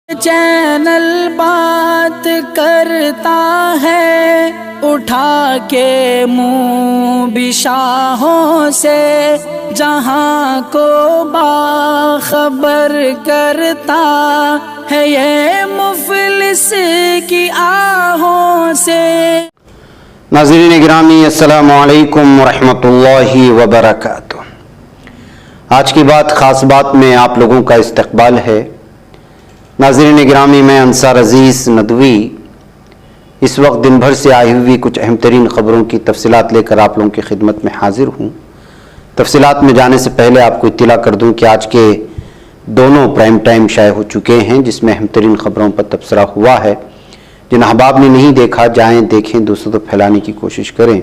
Channel بات کرتا ہے اٹھا کے منہ بشاہوں سے، جہاں کو باخبر کرتا ہے یہ مفلس کی آہوں سے۔ ناظرین گرامی، السلام علیکم ورحمۃ اللہ وبرکاتہ۔ آج کی بات خاص بات میں آپ لوگوں کا استقبال ہے۔ ناظرین گرامی، میں انصار عزیز ندوی اس وقت دن بھر سے آئی ہوئی کچھ اہم ترین خبروں کی تفصیلات لے کر آپ لوگوں کی خدمت میں حاضر ہوں۔ تفصیلات میں جانے سے پہلے آپ کو اطلاع کر دوں کہ آج کے دونوں پرائم ٹائم شائع ہو چکے ہیں، جس میں اہم ترین خبروں پر تبصرہ ہوا ہے۔ جن احباب نے نہیں دیکھا، جائیں دیکھیں، دوسروں تک پھیلانے کی کوشش کریں،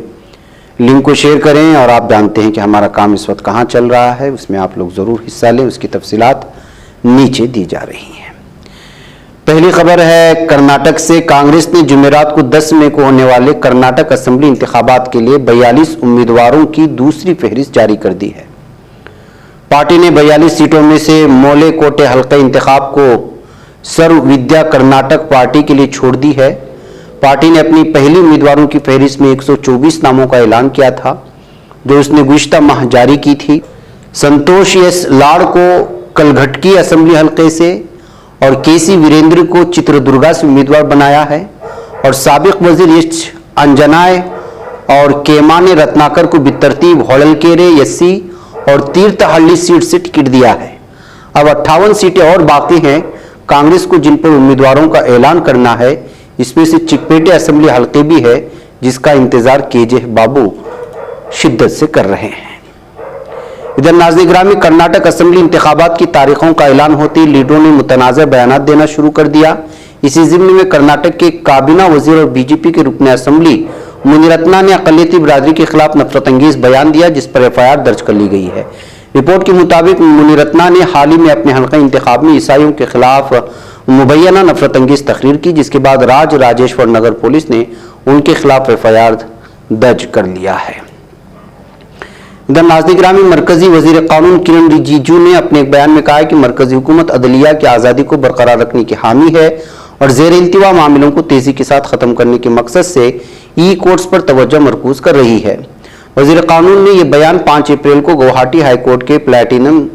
لنک کو شیئر کریں۔ اور آپ جانتے ہیں کہ ہمارا کام اس وقت کہاں چل رہا ہے، اس میں آپ لوگ ضرور حصہ لیں۔ اس کی تفصیلات نیچے دی جا رہی ہیں۔ پہلی خبر ہے کرناٹک سے۔ کانگریس نے جمعرات کو 10 مئی کو ہونے والے کرناٹک اسمبلی انتخابات کے لیے 42 امیدواروں کی دوسری فہرست جاری کر دی ہے۔ پارٹی نے 42 سیٹوں میں سے مولے کوٹے حلقہ انتخاب کو سرو ودیا کرناٹک پارٹی کے لیے چھوڑ دی ہے۔ پارٹی نے اپنی پہلی امیدواروں کی فہرست میں 124 ناموں کا اعلان کیا تھا، جو اس نے گزشتہ ماہ جاری کی تھی۔ سنتوش ایس لاڑ کو کلگھٹکی اسمبلی حلقے سے اور کے سی ویریندر کو چتردرگا سے امیدوار بنایا ہے، اور سابق وزیر ایچ انجنائے اور کیمانے رتناکر کو بالترتیب ہوللکیرے یسی اور تیرتھہಳ್ಳಿ سیٹ سے ٹکٹ دیا ہے۔ اب 58 سیٹیں اور باقی ہیں کانگریس کو جن پر امیدواروں کا اعلان کرنا ہے۔ اس میں سے چکپیٹے اسمبلی حلقے بھی ہے، جس کا انتظار کے جے بابو شدت سے کر رہے ہیں۔ ادھر ناظرین گرامی، کرناٹک اسمبلی انتخابات کی تاریخوں کا اعلان ہوتے ہی لیڈروں نے متنازع بیانات دینا شروع کر دیا۔ اسی ضمن میں کرناٹک کے کابینہ وزیر اور بی جے پی کے رکن اسمبلی منی رتنا نے اقلیتی برادری کے خلاف نفرت انگیز بیان دیا، جس پر ایف آئی آر درج کر لی گئی ہے۔ رپورٹ کے مطابق منی رتنا نے حال ہی میں اپنے حلقہ انتخاب میں عیسائیوں کے خلاف مبینہ نفرت انگیز تقریر کی، جس کے بعد راجیشور نگر پولیس نے ان کے خلاف ایف آئی آر درج کر لیا ہے۔ ادھر ناظرین گرامی، مرکزی وزیر قانون کرن رجیجو نے اپنے ایک بیان میں کہا ہے کہ مرکزی حکومت عدلیہ کی آزادی کو برقرار رکھنے کی حامی ہے اور زیر التوا معاملوں کو تیزی کے ساتھ ختم کرنے کے مقصد سے ای کورٹس پر توجہ مرکوز کر رہی ہے۔ وزیر قانون نے یہ بیان 5 اپریل کو گوہاٹی ہائی کورٹ کے پلیٹینم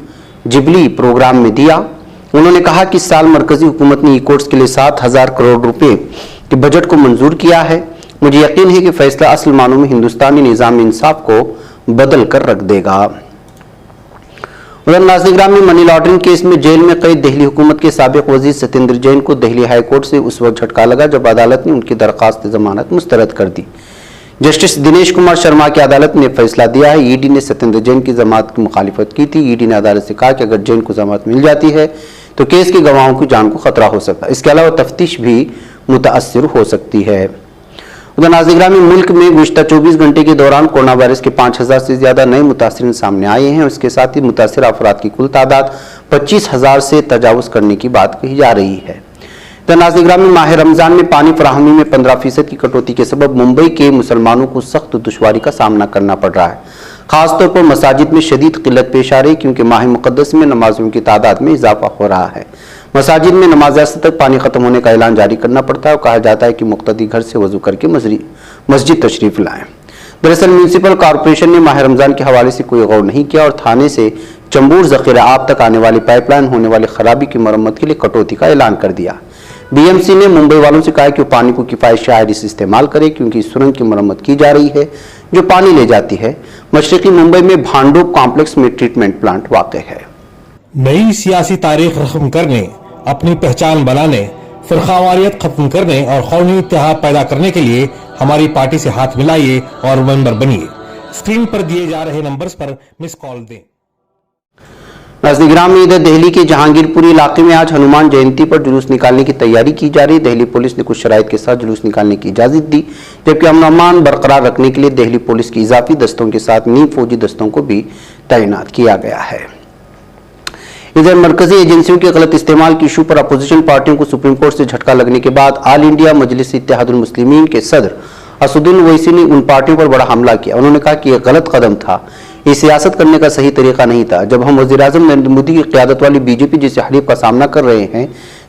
جبلی پروگرام میں دیا۔ انہوں نے کہا کہ اس سال مرکزی حکومت نے ای کورٹس کے لیے 7,000 کروڑ روپے کے بجٹ کو منظور کیا ہے۔ مجھے یقین ہے کہ فیصلہ اصل معنوں میں ہندوستانی نظام انصاف کو بدل کر رکھ دے گا۔ ادھر ناظرین گرامی، منی لانڈرنگ کیس میں جیل میں قید دہلی حکومت کے سابق وزیر ستیندر جین کو دہلی ہائی کورٹ سے اس وقت جھٹکا لگا جب عدالت نے ان کی درخواست ضمانت مسترد کر دی۔ جسٹس دنیش کمار شرما کی عدالت نے فیصلہ دیا ہے۔ ای ڈی نے ستیندر جین کی ضمانت کی مخالفت کی تھی۔ ای ڈی نے عدالت سے کہا کہ اگر جین کو ضمانت مل جاتی ہے تو کیس کے گواہوں کی جان کو خطرہ ہو سکتا ہے، اس کے علاوہ تفتیش بھی متاثر ہو سکتی ہے۔ ادھر ناظرین گرامی، ملک میں گزشتہ 24 گھنٹے کے دوران کورونا وائرس کے 5,000 سے زیادہ نئے متاثرین سامنے آئے ہیں، اور اس کے ساتھ ہی متاثرہ افراد کی کل تعداد 25,000 سے تجاوز کرنے کی بات کہی جا رہی ہے۔ ادھر ناظرین گرامی، ماہ رمضان میں پانی فراہمی میں 15% کی کٹوتی کے سبب ممبئی کے مسلمانوں کو سخت دشواری کا سامنا کرنا پڑ رہا ہے۔ خاص طور پر مساجد میں شدید قلت پیش آ رہی، کیونکہ ماہ مقدس میں نمازیوں کی تعداد میں اضافہ ہو رہا ہے۔ مساجد میں نماز اثر تک پانی ختم ہونے کا اعلان جاری کرنا پڑتا ہے اور کہا جاتا ہے کہ مقتدی گھر سے وضو کر کے مسجد تشریف لائیں۔ دراصل میونسپل کارپوریشن نے ماہ رمضان کے حوالے سے کوئی غور نہیں کیا اور تھانے سے چمبور ذخیرہ آب تک آنے والی پائپ لائن ہونے والی خرابی کی مرمت کے لیے کٹوتی کا اعلان کر دیا۔ بی ایم سی نے ممبئی والوں سے کہا کہ وہ پانی کو کفایت شعاری سے استعمال کرے، کیونکہ اس سرنگ کی مرمت کی جا رہی ہے جو پانی لے جاتی ہے۔ مشرقی ممبئی میں بھانڈو کمپلیکس میں ٹریٹمنٹ پلانٹ واقع ہے۔ نئی سیاسی تاریخ رقم کرنے، اپنی پہچان بنانے، فرقہ واریت ختم کرنے اور قومی اتحاد پیدا کرنے کے لیے ہماری پارٹی سے ہاتھ ملائیے اور ممبر بنیے۔ اسکرین پر دیے جا رہے نمبرز پر مس کال دیں۔ ناظرین گرامی، ادھر دہلی کے جہانگیر پوری علاقے میں آج ہنومان جینتی پر جلوس نکالنے کی تیاری کی جا رہی ہے۔ دہلی پولیس نے کچھ شرائط کے ساتھ جلوس نکالنے کی اجازت دی، جبکہ امن و امان برقرار رکھنے کے لیے دہلی پولیس کی اضافی دستوں کے ساتھ نیم فوجی دستوں کو بھی تعینات کیا گیا ہے۔ ادھر مرکزی ایجنسیوں کے غلط استعمال کی ایشو پر اپوزیشن پارٹیوں کو سپریم کورٹ سے جھٹکا لگنے کے بعد آل انڈیا مجلس اتحاد المسلمین کے صدر اسدالدین اویسی نے ان پارٹیوں پر بڑا حملہ کیا۔ انہوں نے کہا کہ یہ غلط قدم تھا، یہ سیاست کرنے کا صحیح طریقہ نہیں تھا۔ جب ہم وزیر اعظم نریندر مودی کی قیادت والی بی جے پی جیسے حریف کا سامنا کر رہے ہیں